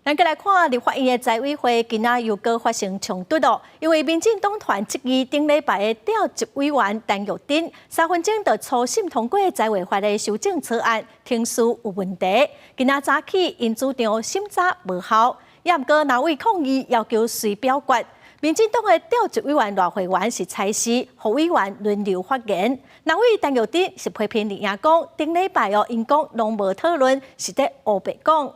咱再来看立法院的财委会，今仔又搁发生冲突咯。因为民进党团质疑顶礼拜的调集委员陈玉珍3分钟就初审通过财委会的修正草案，听书有问题。今仔早起因主张审查无效，也毋过哪位抗议要求随表决。民进党的调集委员赖慧媛是裁示，副委员轮流发言。哪位陈玉珍是批评李亚讲，顶礼拜因讲拢无讨论，是在黑白讲。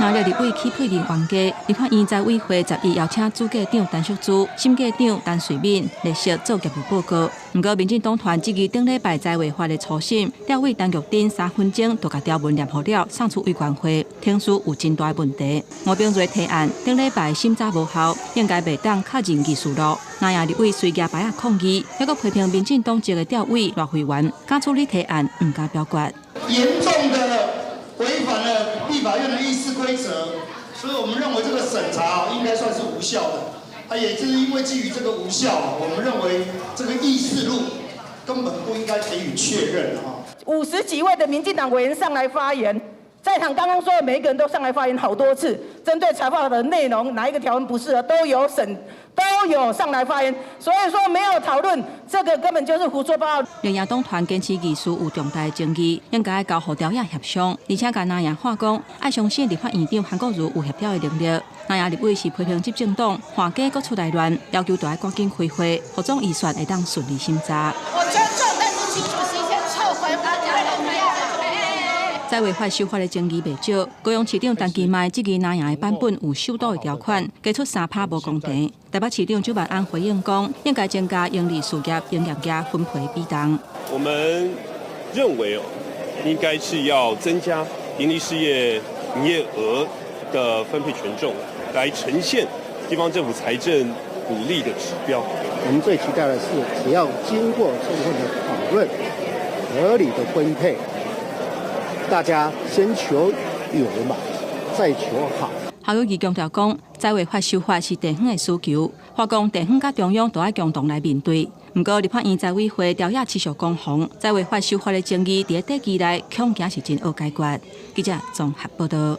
拿了立委起配人冤家，立法院财委会11邀请主计长陈淑珠、审计长陈瑞敏列席做业务报告。不过，民进党团质疑顶礼拜财委会的初审，调委陈玉珍3分钟就甲条文念好了，送出委员会，听书有真大问题。吴秉瑞提案，顶礼拜审查无效，应该袂当确认议事录。那也立委随举牌抗议，还佫批评民进党籍的调委赖慧媛，敢处理提案唔敢表决。严重的违反了立法院的议事规则，所以我们认为这个审查应该算是无效的。也就是因为基于这个无效，我们认为这个议事录根本不应该给予确认50几位的民进党委员上来发言，在场刚刚说的每一个人都上来发言好多次，针对采访的内容哪一个条文不适合都有上来发言，所以说没有讨论，这个根本就是胡说八道。两亚党团坚持议事有重大争议，应该交互调野协商，而且甲那亚化讲，爱相信立法院长韩国瑜有协调的能力。那亚立委是批评执政党化假搁出来乱，要求大家赶紧开会，各种预算会当顺利审查。我尊重，但是清楚时间撤回大家的不要。财委会修法的争议未少，高雄市长陈其迈质疑那样的版本有修改的条款，加出3%无公平。台北市长周万安回应讲，应该增加营利事业营业额分配比重。我们认为应该是要增加营利事业营业额的分配权重，来呈现地方政府财政鼓励的指标。我们最期待的是，只要经过充分的讨论、合理的分配。 大家先求有嘛，再求好。校友义强调讲，财委会修法是地方的需求，话讲地方甲中央都要共同来面对。不过，立法院财委会调野持续攻防，财委会修法的争议，伫第2期内恐惊是真好解决。记者综合报道。